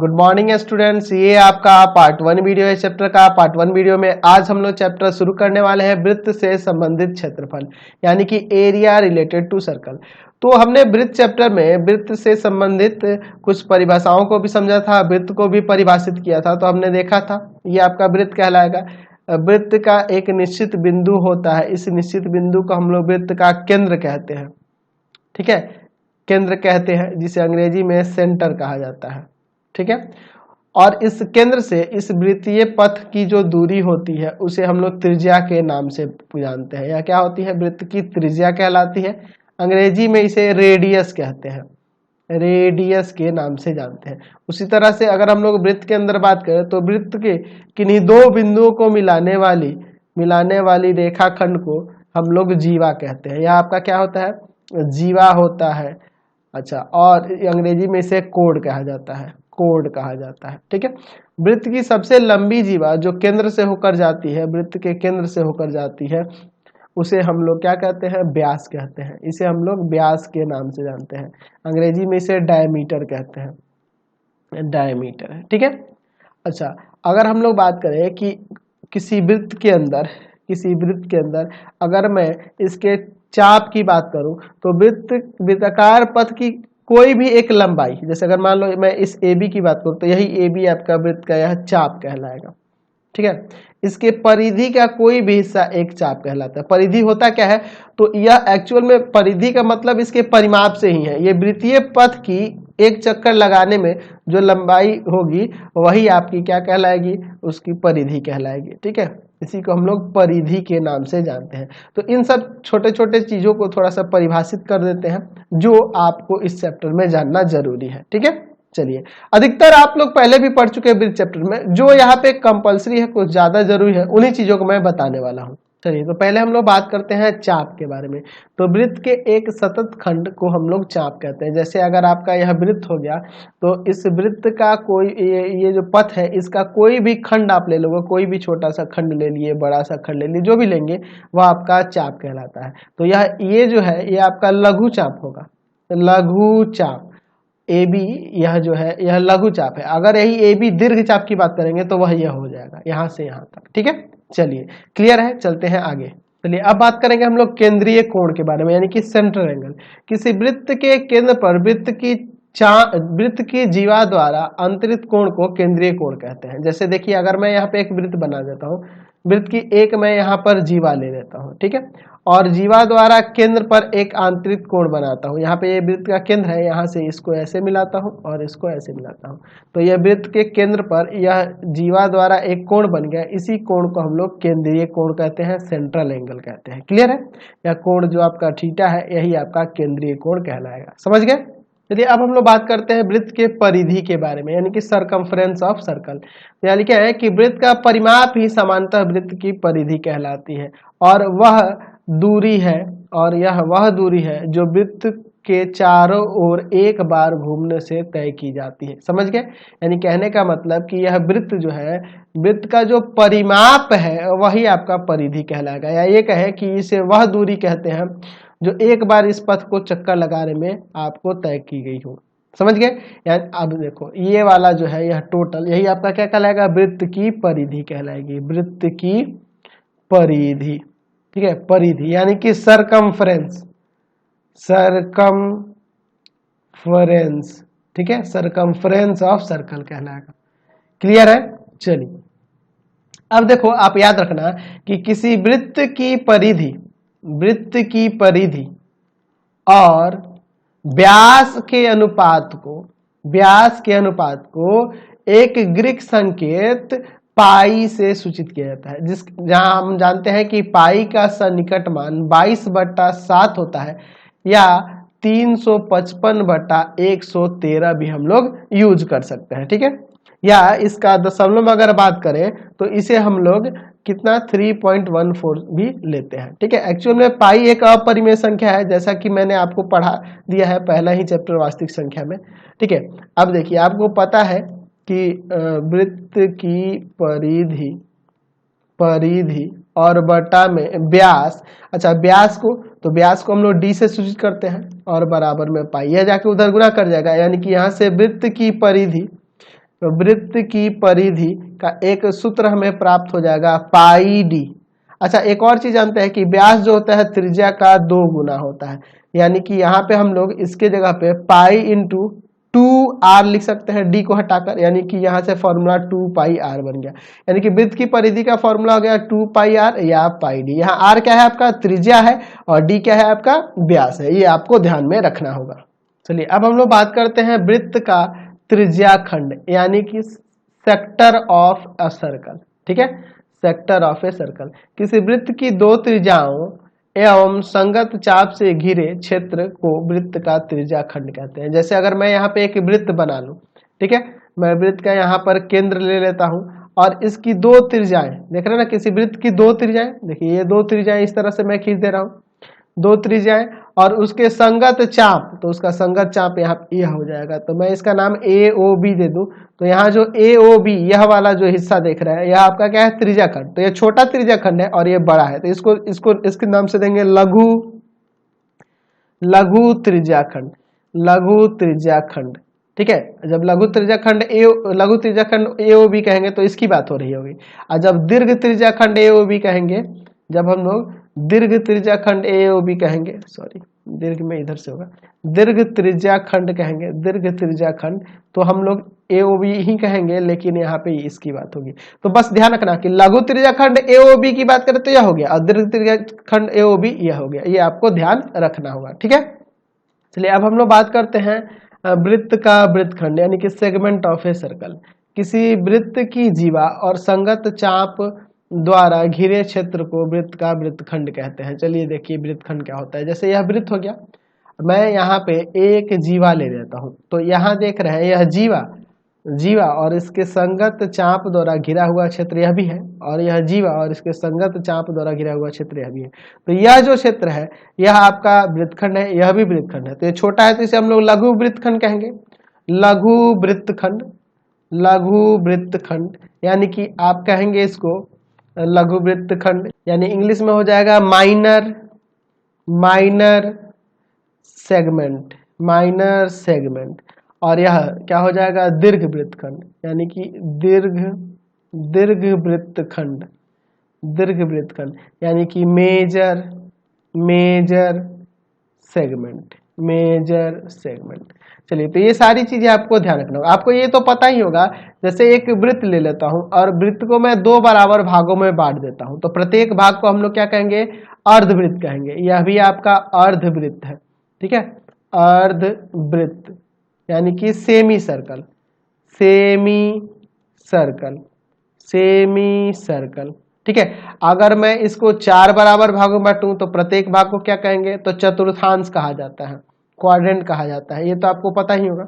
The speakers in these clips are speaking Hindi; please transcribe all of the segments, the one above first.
गुड मॉर्निंग स्टूडेंट्स, ये आपका पार्ट 1 वीडियो है चैप्टर का। पार्ट 1 वीडियो में आज हम लोग चैप्टर शुरू करने वाले हैं वृत्त से संबंधित क्षेत्रफल, यानी कि एरिया रिलेटेड टू सर्कल। तो हमने वृत्त चैप्टर में वृत्त से संबंधित कुछ परिभाषाओं को भी समझा था, वृत्त को भी परिभाषित किया था। तो हमने देखा था ये आपका वृत्त कहलाएगा। वृत्त का एक निश्चित बिंदु होता है, इस निश्चित बिंदु को हम लोग वृत्त का केंद्र कहते हैं। ठीक है, केंद्र कहते हैं, जिसे अंग्रेजी में सेंटर कहा जाता है। ठीक है, और इस केंद्र से इस वृत्तीय पथ की जो दूरी होती है उसे हम लोग त्रिज्या के नाम से जानते हैं। या क्या होती है? वृत्त की त्रिज्या कहलाती है। अंग्रेजी में इसे रेडियस कहते हैं, रेडियस के नाम से जानते हैं। उसी तरह से अगर हम लोग वृत्त के अंदर बात करें तो वृत्त के किन्हीं दो बिंदुओं को मिलाने वाली रेखाखंड को हम लोग जीवा कहते हैं। यह आपका क्या होता है? जीवा होता है। अच्छा, और अंग्रेजी में इसे कोड कहा जाता है, कोड कहा जाता है। ठीक है, वृत्त की सबसे लंबी जीवा जो केंद्र से होकर जाती है, वृत्त के केंद्र से होकर जाती है, उसे हम लोग क्या कहते हैं? व्यास कहते हैं। इसे हम लोग व्यास के नाम से जानते हैं। अंग्रेजी में इसे डायमीटर कहते हैं, डायमीटर है। ठीक है, अच्छा, अगर हम लोग बात करें कि किसी वृत्त के अंदर अगर मैं इसके चाप की बात करूं तो वृत्ताकार पथ की कोई भी एक लंबाई, जैसे अगर मान लो मैं इस AB की बात करूं तो यही AB आपका वृत्त का यह चाप कहलाएगा। ठीक है, इसके परिधि का कोई भी हिस्सा एक चाप कहलाता है। परिधि होता क्या है? तो यह एक्चुअल में परिधि का मतलब इसके परिमाप से ही है। ये वृत्तीय पथ की एक चक्कर लगाने में जो लंबाई होगी वही आपकी क्या कहलाएगी? उसकी परिधि कहलाएगी। ठीक है, इसी को हम लोग परिधि के नाम से जानते हैं। तो इन सब छोटे छोटे चीजों को थोड़ा सा परिभाषित कर देते हैं जो आपको इस चैप्टर में जानना जरूरी है। ठीक है, चलिए, अधिकतर आप लोग पहले भी पढ़ चुके हैं वृत्त चैप्टर में। जो यहाँ पे कंपलसरी है, कुछ ज्यादा जरूरी है, उन्हीं चीजों को मैं बताने वाला हूँ। चलिए, तो पहले हम लोग बात करते हैं चाप के बारे में। तो वृत्त के एक सतत खंड को हम लोग चाप कहते हैं। जैसे अगर आपका यह वृत्त हो गया तो इस वृत्त का कोई ये जो पथ है इसका कोई भी खंड आप ले लोगे, कोई भी छोटा सा खंड ले लिए, बड़ा सा खंड ले लिए, जो भी लेंगे वह आपका चाप कहलाता है। तो ये जो है ये आपका लघु चाप होगा, लघु चाप। AB यह जो है यह लघु चाप है। अगर यही AB दीर्घ चाप की बात करेंगे तो वह यह हो जाएगा, यहाँ से यहाँ तक। ठीक है, चलिए, क्लियर है, चलते हैं आगे। चलिए, अब बात करेंगे हम लोग केंद्रीय कोण के बारे में, यानी कि सेंट्रल एंगल। किसी वृत्त के केंद्र पर वृत्त की जीवा द्वारा अंतरित कोण को केंद्रीय कोण कहते हैं। जैसे देखिए, अगर मैं यहाँ पे एक वृत्त बना देता हूँ, वृत्त की एक मैं यहाँ पर जीवा ले लेता हूँ। ठीक है, और जीवा द्वारा केंद्र पर एक आंतरिक कोण बनाता हूँ। यहाँ पे ये वृत्त का केंद्र है, यहाँ से इसको ऐसे मिलाता हूँ और इसको ऐसे मिलाता हूँ। तो यह वृत्त के केंद्र पर यह जीवा द्वारा एक कोण बन गया। इसी कोण को हम लोग केंद्रीय कोण कहते हैं, सेंट्रल एंगल कहते हैं। क्लियर है? यह कोण जो आपका थीटा है यही आपका केंद्रीय कोण कहलाएगा। समझ गए? चलिए, अब हम लोग बात करते हैं वृत्त के परिधि के बारे में, यानी कि सरकमफ्रेंस ऑफ सर्कल। यानी क्या है कि वृत्त का परिमाप ही सामान्यतः वृत्त की परिधि कहलाती है, और वह दूरी है, और यह वह दूरी है जो वृत्त के चारों ओर एक बार घूमने से तय की जाती है। समझ गए? यानी कहने का मतलब कि यह वृत्त जो है, वृत्त का जो परिमाप है वही आपका परिधि कहलाएगा। या ये कहे कि इसे वह दूरी कहते हैं जो एक बार इस पथ को चक्कर लगाने में आपको तय की गई हो। समझ गए? यानी अब देखो, ये वाला जो है यह टोटल, यही आपका क्या कहलाएगा? वृत्त की परिधि कहलाएगी, वृत्त की परिधि। ठीक है, परिधि यानी कि सरकमफ्रेंस, सरकमफ्रेंस। ठीक है, सरकमफ्रेंस ऑफ सर्कल कहलाएगा। क्लियर है? चलिए, अब देखो, आप याद रखना कि किसी वृत्त की परिधि और व्यास के अनुपात को एक ग्रीक संकेत पाई से सूचित किया जाता है, जहां हम जानते हैं कि पाई का सन्निकट मान 22/7 होता है, या 355/113 भी हम लोग यूज कर सकते हैं। ठीक है, या इसका दशमलव अगर बात करें तो इसे हम लोग कितना 3.14 भी लेते हैं। ठीक है, एक्चुअल में पाई एक अपरिमेय संख्या है, जैसा कि मैंने आपको पढ़ा दिया है पहला ही चैप्टर वास्तविक संख्या में। ठीक है, अब देखिए, आपको पता है कि वृत्त की परिधि और बटा में व्यास। अच्छा, व्यास को हम लोग D से सूचित करते हैं और बराबर में पाई, यह जाके उधर गुना कर जाएगा। यानी कि यहाँ से वृत्त की परिधि तो वृत्त की परिधि का एक सूत्र हमें प्राप्त हो जाएगा पाई डी। अच्छा, एक और चीज जानते हैं कि व्यास जो होता है त्रिज्या का 2 गुना होता है, यानी कि यहाँ पे हम लोग इसके जगह पे पाई इंटू 2r लिख सकते हैं डी को हटाकर, यानी कि यहाँ से फॉर्मूला 2 पाई आर बन गया। यानी कि वृत्त की परिधि का फॉर्मूला हो गया 2 पाई आर या पाई डी। यहाँ आर क्या है आपका त्रिज्या है और डी क्या है आपका व्यास है, ये आपको ध्यान में रखना होगा। चलिए अब हम लोग बात करते हैं वृत्त का त्रिज्या खंड, यानी कि सेक्टर ऑफ अ सर्कल। ठीक है, सेक्टर ऑफ ए सर्कल किसी वृत्त की 2 त्रिज्याओं एवं संगत चाप से घिरे क्षेत्र को वृत्त का त्रिज्या खंड कहते हैं। जैसे अगर मैं यहाँ पे एक वृत्त बना लूं, ठीक है, मैं वृत्त का यहाँ पर केंद्र ले लेता हूं और इसकी 2 त्रिज्याएं देख रहे हैं ना, किसी वृत्त की 2 त्रिज्याएं, देखिए ये 2 त्रिज्याएं इस तरह से मैं खींच दे रहा हूं, 2 त्रिज्याएं और उसके संगत चाप, तो उसका संगत चाप यहाँ यह हो जाएगा। तो मैं इसका नाम ए ओ बी दे दूं, तो यहाँ जो ए ओ बी यह वाला जो हिस्सा देख रहा है यह आपका क्या है त्रिज्या खंड। तो यह छोटा त्रिज्या खंड है और ये बड़ा है, तो इसके नाम से देंगे लघु त्रिज्या खंड, लघु त्रिज्या खंड। ठीक है, जब लघु त्रिज्या खंड ए ओ बी कहेंगे तो इसकी बात हो रही होगी, और जब दीर्घ त्रिज्या खंड ए ओ बी कहेंगे, जब हम लोग दीर्घ त्रिज्या खंड ए ओ बी कहेंगे, सॉरी दीर्घ में इधर से होगा, दीर्घ त्रिज्या खंड कहेंगे, दीर्घ त्रिज्या खंड, तो हम लोग ए ओ बी ही कहेंगे, लेकिन यहाँ पे इसकी बात होगी। तो बस ध्यान रखना कि लघु त्रिज्या खंड ए ओ बी की बात करें तो यह हो गया, और दीर्घ त्रिज्या खंड ए ओ बी यह हो गया, ये आपको ध्यान रखना होगा। ठीक है, चलिए अब हम लोग बात करते हैं वृत्त का वृत्तखंड, यानी कि सेगमेंट ऑफ ए सर्कल। किसी वृत्त की जीवा और संगत चाप द्वारा घिरे क्षेत्र को वृत्त का वृत्तखंड कहते हैं। चलिए देखिए वृत्तखंड क्या होता है। जैसे यह वृत्त हो गया, मैं यहाँ पे एक जीवा ले लेता हूँ, तो यहाँ देख रहे हैं यह जीवा और इसके संगत चाप द्वारा घिरा हुआ क्षेत्र यह भी है, और यह जीवा और इसके संगत चाप द्वारा घिरा हुआ क्षेत्र यह भी है। तो यह जो क्षेत्र है यह आपका वृत्तखंड है, यह भी वृत्तखंड है। तो ये छोटा है तो इसे हम लोग लघु वृत्तखंड कहेंगे, लघु वृत्तखंड, लघु वृत्तखंड, यानी कि आप कहेंगे इसको लघु वृत्तखंड, यानी इंग्लिश में हो जाएगा माइनर सेगमेंट, माइनर सेगमेंट। और यह क्या हो जाएगा दीर्घ वृत्तखंड, यानी कि दीर्घ वृत्तखंड, दीर्घ वृत्तखंड, यानी कि मेजर सेगमेंट, मेजर सेगमेंट। चलिए तो ये सारी चीजें आपको ध्यान रखना होगा। आपको ये तो पता ही होगा, जैसे एक वृत्त ले लेता हूं और वृत्त को मैं 2 बराबर भागों में बांट देता हूं, तो प्रत्येक भाग को हम लोग क्या कहेंगे अर्धवृत्त कहेंगे। यह भी आपका अर्धवृत्त है। ठीक है, अर्धवृत्त यानी कि semi circle, semi circle, semi circle. ठीक है, अगर मैं इसको 4 बराबर भागों में बांटूं तो प्रत्येक भाग को क्या कहेंगे, तो चतुर्थांश कहा जाता है, क्वाड्रेंट कहा जाता है। ये तो आपको पता ही होगा,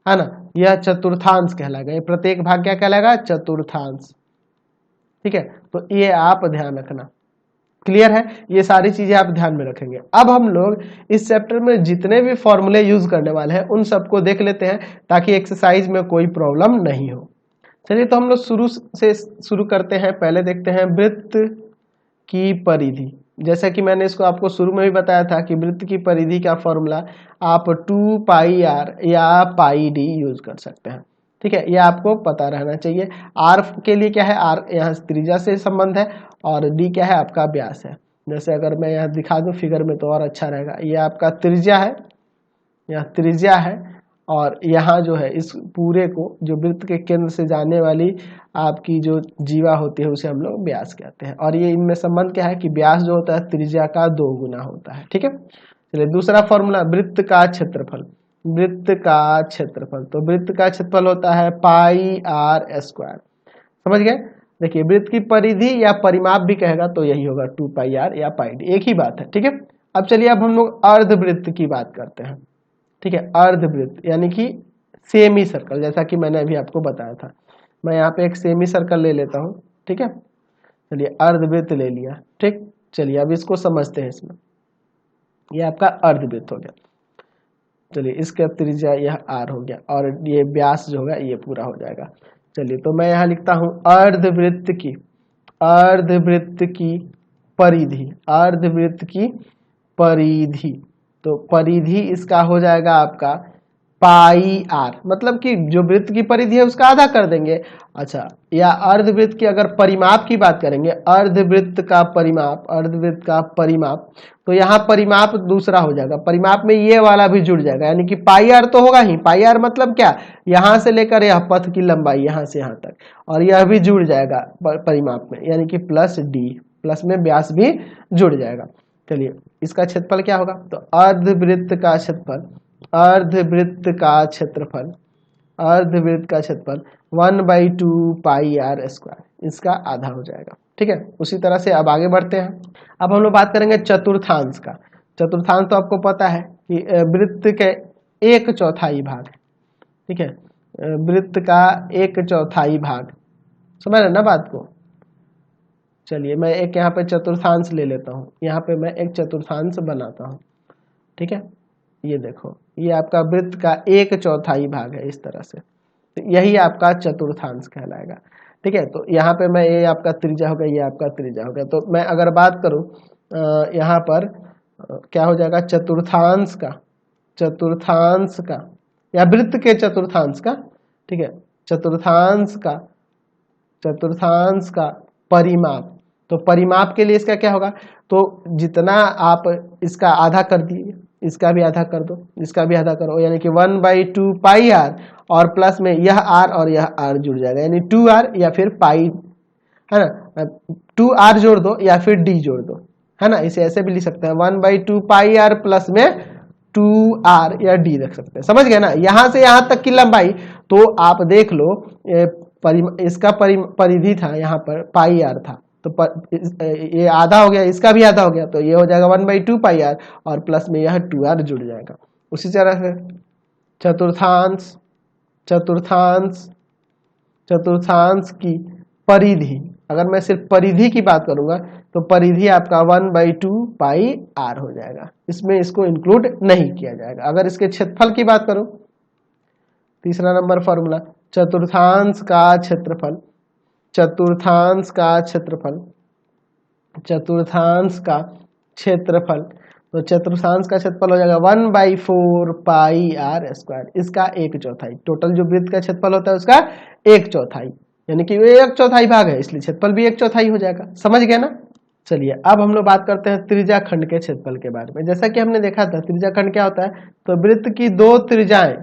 है ना, यह चतुर्थांश कहलाएगा, ये प्रत्येक भाग क्या कहलाएगा चतुर्थांश। ठीक है, तो ये आप ध्यान रखना, क्लियर है, ये सारी चीजें आप ध्यान में रखेंगे। अब हम लोग इस चैप्टर में जितने भी फॉर्मूले यूज करने वाले हैं उन सबको देख लेते हैं, ताकि एक्सरसाइज में कोई प्रॉब्लम नहीं हो। चलिए तो हम लोग शुरू करते हैं। पहले देखते हैं वृत्त की परिधि। जैसा कि मैंने इसको आपको शुरू में भी बताया था कि वृत्त की परिधि का फॉर्मूला आप 2 पाई आर या पाई डी यूज कर सकते हैं। ठीक है, यह आपको पता रहना चाहिए। आर के लिए क्या है, आर यहाँ त्रिज्या से संबंध है और डी क्या है आपका व्यास है। जैसे अगर मैं यहाँ दिखा दूं फिगर में तो और अच्छा रहेगा। यह आपका त्रिज्या है, यह त्रिज्या है, और यहाँ जो है इस पूरे को जो वृत्त के केंद्र से जाने वाली आपकी जो जीवा होती है उसे हम लोग व्यास कहते हैं। और ये इनमें संबंध क्या है कि व्यास जो होता है त्रिज्या का 2 गुना होता है। ठीक है, चलिए दूसरा फॉर्मूला वृत्त का क्षेत्रफल, वृत्त का क्षेत्रफल। तो वृत्त का क्षेत्रफल होता है पाई आर स्क्वायर। समझ गए, देखिए वृत्त की परिधि या परिमाप भी कहेगा तो यही होगा 2 पाई आर या पाई डी, एक ही बात है। ठीक है, अब चलिए अब हम लोग अर्धवृत्त की बात करते हैं। ठीक है, अर्धवृत्त यानी कि सेमी सर्कल, जैसा कि मैंने अभी आपको बताया था। मैं यहाँ पे एक सेमी सर्कल ले लेता हूँ। ठीक है, चलिए अर्धवृत्त ले लिया। ठीक, चलिए अब इसको समझते हैं। इसमें ये आपका अर्धवृत्त हो गया। चलिए इसका त्रिज्या यह आर हो गया और ये व्यास जो होगा ये पूरा हो जाएगा। चलिए तो मैं यहाँ लिखता हूँ अर्धवृत्त की परिधि, अर्धवृत्त की परिधि। तो परिधि इसका हो जाएगा आपका पाई आर, मतलब कि जो वृत्त की परिधि है उसका आधा कर देंगे। अच्छा, या अर्धवृत्त की अगर परिमाप की बात करेंगे, अर्धवृत्त का परिमाप, अर्धवृत्त का परिमाप, तो यहाँ परिमाप दूसरा हो जाएगा, परिमाप में ये वाला भी जुड़ जाएगा, यानी कि पाई आर तो होगा ही। पाई आर मतलब क्या, यहाँ से लेकर यह पथ की लंबाई यहाँ से यहाँ तक, और यह भी जुड़ जाएगा परिमाप में, यानी कि प्लस डी, प्लस में व्यास भी जुड़ जाएगा। चलिए, इसका क्षेत्रफल क्या होगा, तो अर्धवृत्त का क्षेत्रफल, अर्धवृत्त का क्षेत्रफल, अर्धवृत्त का क्षेत्रफल 1/2 पाई आर स्क्वायर, इसका आधा हो जाएगा। ठीक है, उसी तरह से अब आगे बढ़ते हैं। अब हम लोग बात करेंगे चतुर्थांश का। चतुर्थांश तो आपको पता है कि वृत्त के 1/4 भाग, ठीक है, वृत्त का 1/4 भाग, समझ रहे ना बात को। चलिए, मैं एक यहाँ पे चतुर्थांश ले लेता हूँ, यहाँ पे मैं एक चतुर्थांश बनाता हूँ। ठीक है, ये देखो, ये आपका वृत्त का 1/4 भाग है, इस तरह से, तो यही आपका चतुर्थांश कहलाएगा। ठीक है, तो यहाँ पे मैं, ये आपका त्रिज्या हो गया, ये आपका त्रिज्या हो गया। तो मैं अगर बात करूँ यहाँ पर क्या हो जाएगा, चतुर्थांश का, चतुर्थांश का या वृत्त के चतुर्थांश का, ठीक है, चतुर्थांश का, चतुर्थांश का परिमाप, तो परिमाप के लिए इसका क्या होगा, तो जितना आप इसका आधा कर दिए, इसका भी आधा कर दो, इसका भी आधा करो, यानी कि 1/2 पाई आर, और प्लस में यह आर और यह आर जुड़ जाएगा, यानी 2r या फिर पाई, है ना, 2r जोड़ दो या फिर d जोड़ दो, है ना, इसे ऐसे भी लिख सकते हैं 1/2 पाई आर प्लस में 2r या d रख सकते हैं। समझ गए ना, यहां से यहां तक की लंबाई, तो आप देख लो इसका परिधि था, यहाँ पर पाई आर था, तो ये आधा हो गया, इसका भी आधा हो गया, तो ये हो जाएगा 1/2 पाई आर, और प्लस में यह 2r जुड़ जाएगा। उसी तरह से चतुर्थांश, चतुर्थांश, चतुर्थांश की परिधि, अगर मैं सिर्फ परिधि की बात करूंगा तो परिधि आपका 1/2 पाई आर हो जाएगा, इसमें इसको इंक्लूड नहीं किया जाएगा। अगर इसके क्षेत्रफल की बात करूं, तीसरा नंबर फॉर्मूला, चतुर्थांश का क्षेत्रफल, चतुर्थांश का क्षेत्रफल, चतुर्थांश का क्षेत्रफल, तो चतुर्थांश का क्षेत्रफल हो जाएगा 1/4 पाई आर स्क्वायर, इसका 1/4, टोटल जो वृत्त का क्षेत्रफल होता है उसका 1/4, यानी कि ये 1/4 भाग है, इसलिए क्षेत्रफल भी 1/4 हो जाएगा। समझ गया ना। चलिए, अब हम लोग बात करते हैं त्रिज्या खंड के क्षेत्रफल के बारे में। जैसा कि हमने देखा था, त्रिज्या खंड क्या होता है, तो वृत्त की 2 त्रिज्याएं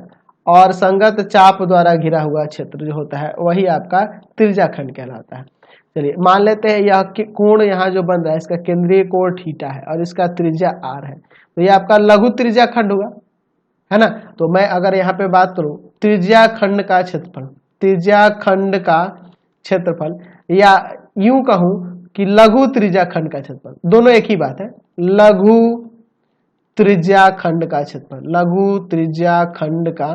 और संगत चाप द्वारा घिरा हुआ क्षेत्र जो होता है वही आपका त्रिज्या खंड कहलाता है। चलिए, मान लेते हैं यह कोण यहाँ जो बन रहा है, इसका केंद्रीय कोण थीटा है और इसका त्रिज्या r है, तो ये आपका लघु त्रिज्या खंड हुआ, है ना। तो मैं अगर यहाँ पे बात करूं त्रिज्या खंड का क्षेत्रफल, त्रिज्या खंड का क्षेत्रफल, या यूं कहूं कि लघु त्रिज्या खंड का क्षेत्रफल, दोनों एक ही बात है, लघु त्रिज्या खंड का क्षेत्रफल, लघु त्रिज्या खंड का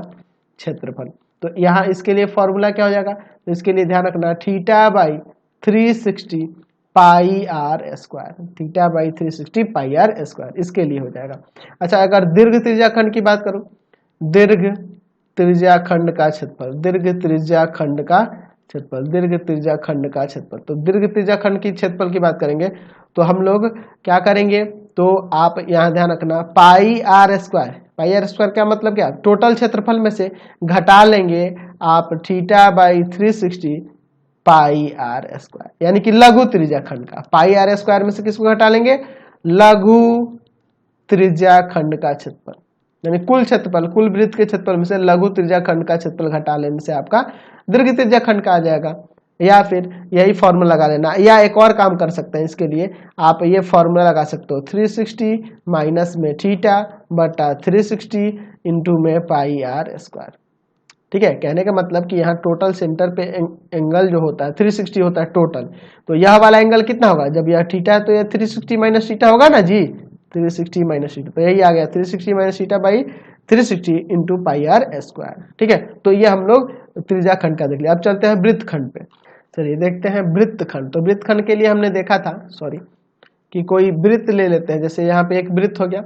क्षेत्रफल। तो यहाँ इसके लिए फॉर्मूला क्या हो जाएगा, तो इसके लिए ध्यान रखना θ/360 pi r square, θ/360 pi r square, इसके लिए हो जाएगा। अच्छा, अगर दीर्घ त्रिज्या खंड की बात करूं, दीर्घ त्रिज्या खंड का क्षेत्रफल, दीर्घ त्रिज्या खंड का क्षेत्रफल, दीर्घ त्रिज्या खंड का क्षेत्रफल, तो दीर्घ त्रिज्या खंड की क्षेत्रफल की बात करेंगे तो हम लोग क्या करेंगे, तो आप यहाँ ध्यान रखना pi r square, pi r square का मतलब क्या, टोटल क्षेत्रफल में से घटा लेंगे आप θ/360 पाई आर स्क्वायर, यानी कि लघु त्रिज्या खंड का, पाई आर स्क्वायर में से किसको घटा लेंगे, लघु त्रिज्या खंड का क्षेत्रफल, यानी कुल क्षेत्रफल, कुल वृत्त के क्षेत्रफल में से लघु त्रिज्या खंड का क्षेत्रफल घटा लेने से आपका दीर्घ त्रिज्या खंड का आ जाएगा। या फिर यही फॉर्मूला लगा लेना, या एक और काम कर सकते हैं, इसके लिए आप ये फॉर्मूला लगा सकते हो, 360 माइनस में θ/360 इंटू में पाई आर स्क्वायर। ठीक है, कहने का मतलब कि यहाँ टोटल सेंटर पे एंगल जो होता है 360 होता है टोटल, तो यह वाला एंगल कितना होगा, जब यह थीटा है तो यह 360 माइनस थीटा होगा ना जी, 360 माइनस थीटा, तो यही आ गया 360 minus θ/360 into pi r square. ठीक है, तो ये हम लोग त्रिज्या खंड का देख लिया। अब चलते हैं वृत्त खंड पे। चलिए देखते हैं वृत्त खंड। तो वृत्त खंड के लिए हमने देखा था, सॉरी, कि कोई वृत्त ले लेते हैं, जैसे यहाँ पे एक वृत्त हो गया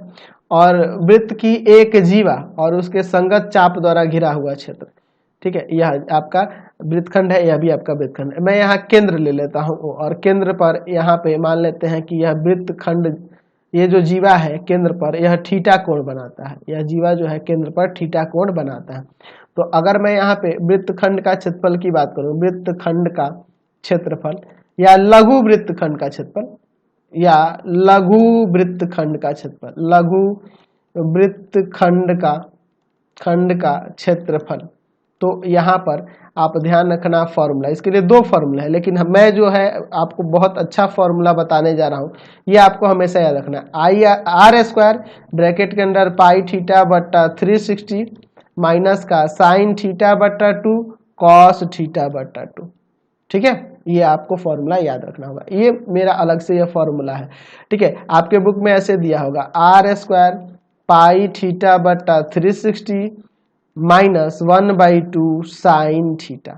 और वृत्त की एक जीवा और उसके संगत चाप द्वारा घिरा हुआ क्षेत्र। ठीक है, यह आपका वृत्तखंड है, यह भी आपका वृत्तखंड है। मैं यहाँ केंद्र ले लेता हूँ और केंद्र पर यहाँ पे मान लेते हैं कि यह वृत्तखंड, ये जो जीवा है केंद्र पर यह थीटा कोण बनाता है, यह जीवा जो है केंद्र पर थीटा कोण बनाता है। तो अगर मैं यहाँ पे वृत्तखंड का क्षेत्रफल की बात करूं, वृत्तखंड का क्षेत्रफल या लघु वृत्तखंड का क्षेत्रफल या लघु वृत्तखंड का क्षेत्रफल, लघु वृत्तखंड का क्षेत्रफल, तो यहाँ पर आप ध्यान रखना फॉर्मूला, इसके लिए दो फॉर्मूला है, लेकिन मैं जो है आपको बहुत अच्छा फॉर्मूला बताने जा रहा हूँ, ये आपको हमेशा याद रखना है। आई आर स्क्वायर ब्रैकेट के अंदर पाई थीटा बट्टा 360 माइनस का साइन थीटा बट्टा 2 कॉस थीटा बट्टा 2, ठीक है। ये आपको फॉर्मूला याद रखना होगा, ये मेरा अलग से ये फॉर्मूला है, ठीक है। आपके बुक में ऐसे दिया होगा आर स्क्वायर पाई थीटा बट्टा 360 माइनस 1/2 साइन थीटा,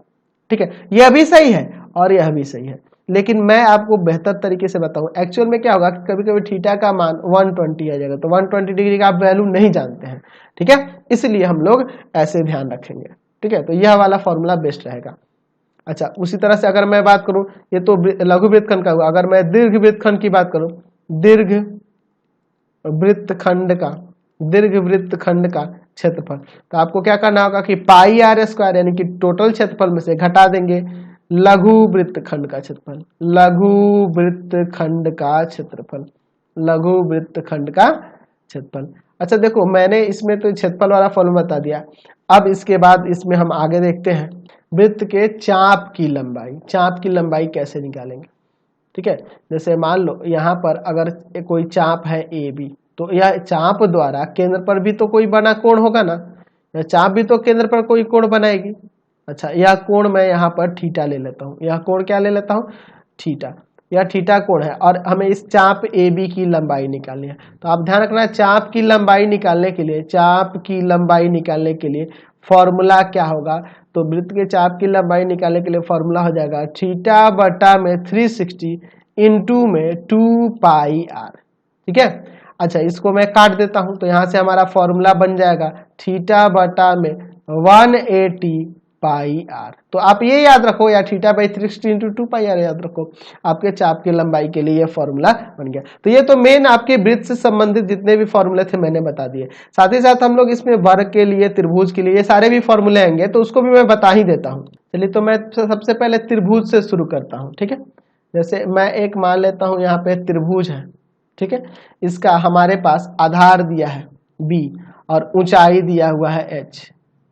ठीक है। यह भी सही है और यह भी सही है, लेकिन मैं आपको बेहतर तरीके से बताऊं। एक्चुअल में क्या होगा कि कभी कभी थीटा का मान 120 आ जाएगा, तो 120 डिग्री का आप वैल्यू नहीं जानते हैं, ठीक है, इसलिए हम लोग ऐसे ध्यान रखेंगे, ठीक है। तो यह वाला फॉर्मूला बेस्ट रहेगा। अच्छा, उसी तरह से अगर मैं बात करूं, ये तो लघु वृत्तखंड का हुआ, अगर मैं दीर्घ वृत्तखंड की बात करूं, दीर्घ वृत्तखंड का क्षेत्रफल, तो आपको क्या करना होगा कि पाई आर स्क्वायर यानी कि टोटल क्षेत्रफल में से घटा देंगे लघु वृत्तखंड का क्षेत्रफल, लघु वृत्तखंड का क्षेत्रफल, लघु वृत्तखंड का क्षेत्रफल। अच्छा देखो, मैंने इसमें तो क्षेत्रफल वाला फॉर्मूला बता दिया। अब इसके बाद इसमें हम आगे देखते हैं वृत्त के चाप की लंबाई, चाप की लंबाई कैसे निकालेंगे, ठीक है। जैसे मान लो यहाँ पर अगर कोई चाप है ए बी, तो यह चाप द्वारा केंद्र पर भी तो कोई बना कोण होगा ना, यह चाप भी तो केंद्र पर कोई कोण बनाएगी। अच्छा, यह कोण मैं यहाँ पर थीटा ले लेता हूँ, यह कोण क्या ले लेता हूँ, थीटा, यह थीटा कोण है, और हमें इस चाप ए बी की लंबाई निकालनी है। तो आप ध्यान रखना, चाप की लंबाई निकालने के लिए, चाप की लंबाई निकालने के लिए फॉर्मूला क्या होगा, तो वृत्त के चाप की लंबाई निकालने के लिए फॉर्मूला हो जाएगा थीटा बटा में 360 इंटू में 2 पाई आर, ठीक है। अच्छा, इसको मैं काट देता हूं, तो यहां से हमारा फॉर्मूला बन जाएगा थीटा बटा में 180 पाई आर। तो आप ये याद रखो, या theta by 360 into 2 pi r याद रखो, आपके चाप की लंबाई के लिए ये फॉर्मूला बन गया। तो ये तो मेन आपके वृत्त से संबंधित जितने भी फॉर्मूले थे मैंने बता दिए। साथ ही साथ हम लोग इसमें वर्ग के लिए, त्रिभुज के लिए, ये सारे भी फॉर्मूले आएंगे, तो उसको भी मैं बता ही देता हूँ। चलिए, तो मैं सबसे पहले त्रिभुज से शुरू करता हूँ, ठीक है। जैसे मैं एक मान लेता हूँ यहाँ पे त्रिभुज है, ठीक है। इसका हमारे पास आधार दिया है b और ऊंचाई दिया हुआ है h,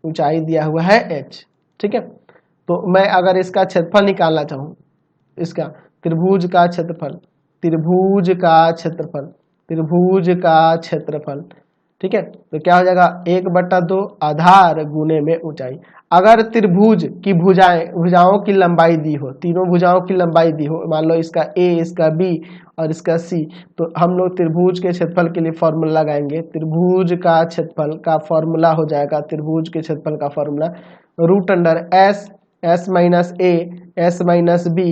ऊंचाई दिया हुआ है h, ठीक है। तो मैं अगर इसका क्षेत्रफल निकालना चाहूँ, इसका त्रिभुज का क्षेत्रफल, त्रिभुज का क्षेत्रफल, त्रिभुज का क्षेत्रफल, ठीक है, तो क्या हो जाएगा 1/2 आधार गुने में ऊंचाई। अगर त्रिभुज की भुजाओं की लंबाई दी हो, तीनों भुजाओं की लंबाई दी हो, मान लो इसका a, इसका b और इसका c, तो हम लोग त्रिभुज के क्षेत्रफल के लिए फॉर्मूला लगाएंगे। त्रिभुज का क्षेत्रफल का फॉर्मूला हो जाएगा, त्रिभुज के क्षेत्रफल का formula √s, s minus a, s minus b,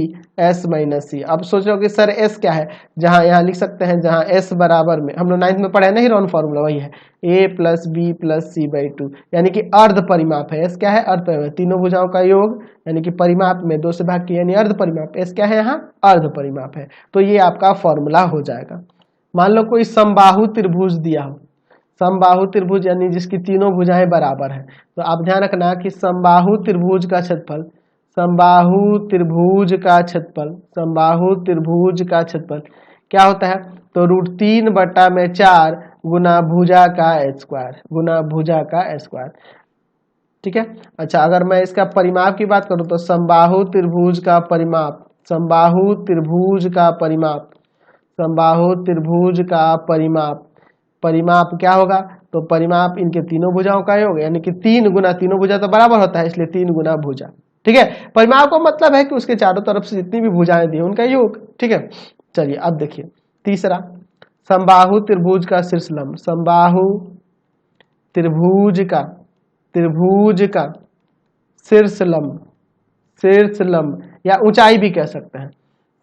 s minus c। अब सोच रहे हो कि सर s क्या है, जहां यहाँ लिख सकते हैं, जहां s बराबर में हम लोग 9th में पढ़े ना हीरोन फॉर्मूला, वही है a plus b plus c/2, यानी कि अर्ध परिमाप है। s क्या है, अर्ध परिमाप, तीनों भुजाओं का योग यानी कि परिमाप में 2 से भाग किया यानी अर्ध परिमाप। s क्या है, यहाँ अर्ध परिमाप है, तो ये आपका फॉर्मूला हो जाएगा। मान लो कोई समबाहु त्रिभुज दिया हो, समबाहु त्रिभुज यानी जिसकी तीनों भुजाएं बराबर हैं, तो आप ध्यान रखना कि समबाहु त्रिभुज का क्षेत्रफल, समबाहु त्रिभुज का क्षेत्रफल, समबाहु त्रिभुज का क्षेत्रफल क्या होता है, तो √3/4 गुना भुजा का स्क्वायर, गुना भुजा का स्क्वायर, ठीक है। अच्छा, अगर मैं इसका परिमाप की बात करूं, तो समबाहु त्रिभुज का परिमाप, समबाहु त्रिभुज का परिमाप, समबाहु त्रिभुज का परिमाप, परिमाप क्या होगा, तो परिमाप इनके तीनों भुजाओं का योग, यानी कि 3 गुना, तीनों भुजा तो बराबर होता है इसलिए 3 गुना भुजा, ठीक है। परिमाप का मतलब है कि उसके चारों तरफ से जितनी भी भुजाएं दी उनका योग, ठीक है। चलिए अब देखिए तीसरा, समबाहु त्रिभुज का शीर्षलंब, समबाहु त्रिभुज का शीर्षलंब, शीर्षलंब या ऊंचाई भी कह सकते हैं,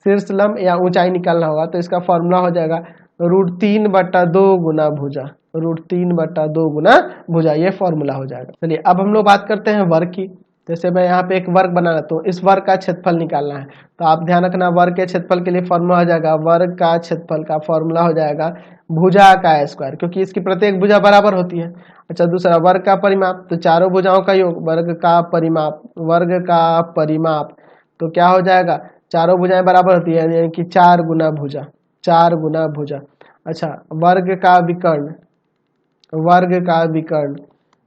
शीर्षलंब या ऊंचाई निकालना होगा, तो इसका फॉर्मूला हो जाएगा √3/2 गुना भुजा, √3/2 गुना भुजा, ये फॉर्मूला हो जाएगा। चलिए अब हम लोग बात करते हैं वर्ग की। जैसे मैं यहाँ पे एक वर्ग बना लेता हूँ, इस वर्ग का क्षेत्रफल निकालना है, तो आप ध्यान रखना वर्ग के क्षेत्रफल के लिए फॉर्मूला हो जाएगा, वर्ग का क्षेत्रफल का फॉर्मूला हो जाएगा भुजा का स्क्वायर, क्योंकि इसकी प्रत्येक भुजा बराबर होती है। अच्छा, दूसरा वर्ग का परिमाप, तो चारों भुजाओं का योग, वर्ग का परिमाप, वर्ग का परिमाप, तो क्या हो जाएगा, चारों भुजाएं बराबर होती है, यानी कि 4 गुना भुजा, 4 गुना भुजा। अच्छा, वर्ग का विकर्ण, वर्ग का विकर्ण,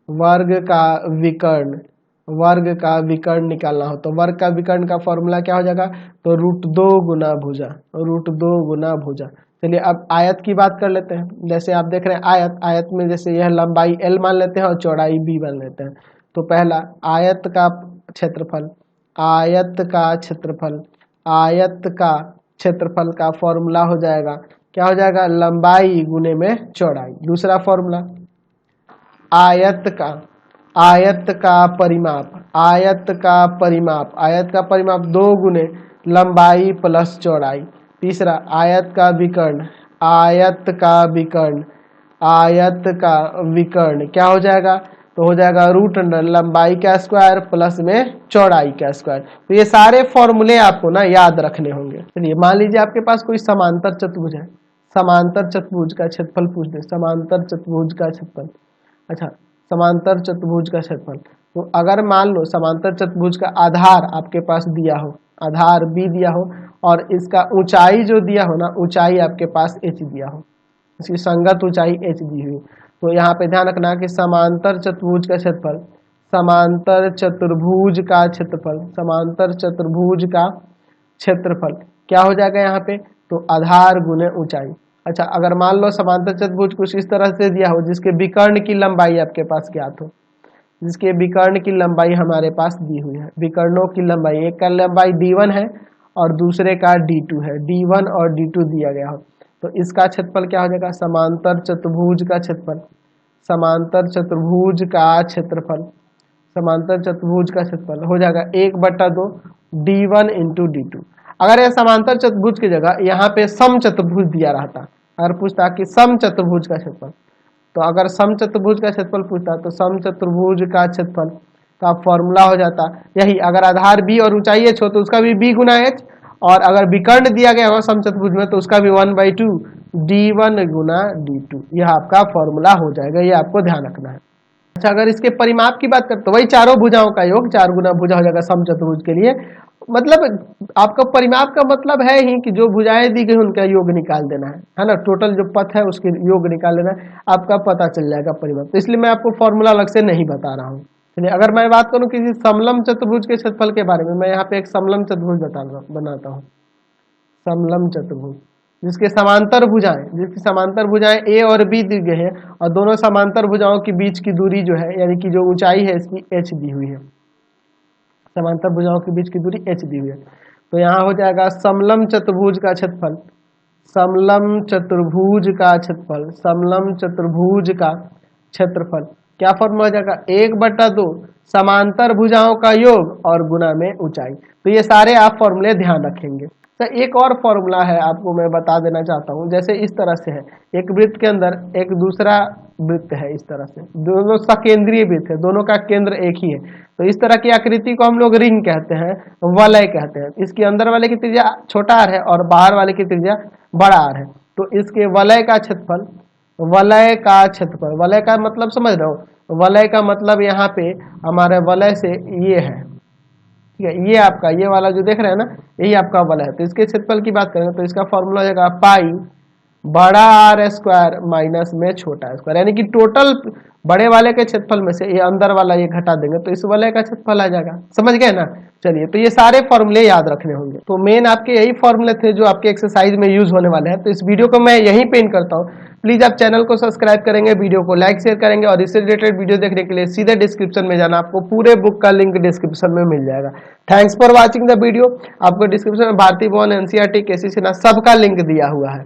वर्ग का विकर्ण, वर्ग का विकर्ण निकालना हो तो वर्ग का विकर्ण का फॉर्मूला क्या हो जाएगा, तो √2 गुना भुजा, √2 गुना भुजा। चलिए अब आयत की बात कर लेते हैं। जैसे आप देख रहे हैं आयत, आयत में जैसे यह लंबाई L मान लेते हैं और चौड़ाई B मान लेते हैं। तो पहला आयत का क्षेत्रफल, आयत का क्षेत्रफल, आयत का क्षेत्रफल का फॉर्मूला हो जाएगा, क्या हो जाएगा, लंबाई गुने में चौड़ाई। दूसरा फॉर्मूला आयत का, आयत का परिमाप, आयत का परिमाप, आयत का परिमाप 2 गुने लंबाई प्लस चौड़ाई। तीसरा आयत का विकर्ण, आयत का विकर्ण, आयत का विकर्ण क्या हो जाएगा, तो हो जाएगा √अंडर लंबाई का स्क्वायर प्लस में चौड़ाई का स्क्वायर। तो ये सारे फॉर्मूले आपको ना याद रखने होंगे। चलिए मान लीजिए आपके पास कोई समांतर चतुर्भुज है, समांतर चतुर्भुज का क्षेत्रफल पूछ दे, समांतर चतुर्भुज का क्षेत्रफल। अच्छा, समांतर चतुर्भुज का क्षेत्रफल, तो अगर मान लो समांतर चतुर्भुज का आधार आपके पास दिया हो, आधार B दिया हो और इसका ऊंचाई जो दिया हो ना, ऊंचाई आपके पास h दिया हो, इसकी संगत ऊंचाई h दी हुई, तो यहाँ पे ध्यान रखना कि समांतर चतुर्भुज का क्षेत्रफल, समांतर चतुर्भुज का क्षेत्रफल, समांतर चतुर्भुज का क्षेत्रफल क्या हो जाएगा यहाँ पे, तो आधार गुने ऊंचाई। अच्छा, अगर मान लो समांतर चतुर्भुज कुछ इस तरह से दिया हो जिसके विकर्ण की लंबाई आपके पास ज्ञात हो, जिसके विकर्ण की लंबाई हमारे पास दी हुई है, विकर्णों की लंबाई, एक का लंबाई D1 है और दूसरे का D2 है, D1 और D2 दिया गया हो, तो इसका क्षेत्रफल क्या हो जाएगा, समांतर चतुर्भुज का क्षेत्रफल, समांतर चतुर्भुज का क्षेत्रफल, समांतर चतुर्भुज का क्षेत्रफल हो जाएगा 1/2 D1 इंटू D2। अगर यह समांतर चतुर्भुज की जगह यहाँ पे सम चतुर्भुज दिया रहता, अगर पूछता कि सम चतुर्भुज का क्षेत्रफल, तो अगर सम चतुर्भुज का क्षेत्रफल पूछता तो सम चतुर्भुज का क्षेत्रफल का फॉर्मूला हो जाता यही, अगर आधार B और ऊंचाई h हो तो उसका भी B गुना h, और अगर विकर्ण दिया गया हो सम चतुर्भुज में तो उसका भी 1/2 D1 गुना D2, यह आपका फॉर्मूला हो जाएगा, ये आपको ध्यान रखना है। अच्छा, अगर इसके परिमाप की बात करें तो वही चारों भुजाओं का योग 4 गुना भुजा हो जाएगा सम चतुर्भुज के लिए। मतलब आपका परिमाप का मतलब है ही कि जो भुजाएं दी गई उनका योग निकाल देना है ना, टोटल जो पथ है उसके योग निकाल लेना है, आपका पता चल जाएगा परिमाप। तो इसलिए मैं आपको फॉर्मूला अलग से नहीं बता रहा हूँ। चलिए अगर मैं बात करूँ किसी समलम चतुर्भुज के क्षेत्रफल के बारे में, मैं यहाँ पे एक समलम चतुर्भुज बनाता हूँ, समलम चतुर्भुज जिसके समांतर भुजाएं, जिसकी समांतर भुजाएं A और B दी गई है और दोनों समांतर भुजाओं के बीच की दूरी जो है, यानी कि जो ऊंचाई है इसकी h दी हुई है, समांतर भुजाओं के बीच की दूरी h दी हुई है। तो यहाँ हो जाएगा समलम चतुर्भुज का क्षेत्रफल, समलम चतुर्भुज का क्षेत्रफल, समलम चतुर्भुज का क्षेत्रफल क्या फॉर्मूला हो जाएगा, 1/2 समांतर भुजाओं का योग और गुना में ऊंचाई। तो ये सारे आप फॉर्मूले ध्यान रखेंगे। तो एक और फॉर्मूला है आपको मैं बता देना चाहता हूँ, जैसे इस तरह से है, एक वृत्त के अंदर एक दूसरा वृत्त है, इस तरह से दोनों सकेंद्रीय वृत्त है, दोनों का केंद्र एक ही है, तो इस तरह की आकृति को हम लोग रिंग कहते हैं, वलय कहते हैं। इसके अंदर वाले की त्रिज्या छोटा r है और बाहर वाले की त्रिज्या बड़ा r है, तो इसके वलय का क्षेत्रफल, वलय का क्षेत्रफल, वलय का मतलब समझ रहे हो, वलय का मतलब यहाँ पे हमारे वलय से ये है, ठीक है, ये आपका ये वाला जो देख रहे हैं ना, यही आपका वलय है। तो इसके क्षेत्रफल की बात करेंगे तो इसका फॉर्मूला हो जाएगा पाई बड़ा R स्क्वायर माइनस में छोटा स्क्वायर, यानी कि टोटल बड़े वाले के क्षेत्रफल में से ये अंदर वाला ये घटा देंगे तो इस वलय का क्षेत्रफल आ जाएगा। समझ गए ना। चलिए, तो ये सारे फॉर्मूले याद रखने होंगे। तो मेन आपके यही फॉर्मूले थे जो आपके एक्सरसाइज में यूज होने वाले हैं। तो इस वीडियो को मैं यहीं पे एंड करता हूँ। प्लीज आप चैनल को सब्सक्राइब करेंगे, वीडियो को लाइक शेयर करेंगे और इससे रिलेटेड वीडियो देखने के लिए सीधे डिस्क्रिप्शन में जाना, आपको पूरे बुक का लिंक डिस्क्रिप्शन में मिल जाएगा। Thanks for watching the video. आपको डिस्क्रिप्शन में भारती भवन, NCERT, KC सिन्हा सबका लिंक दिया हुआ है।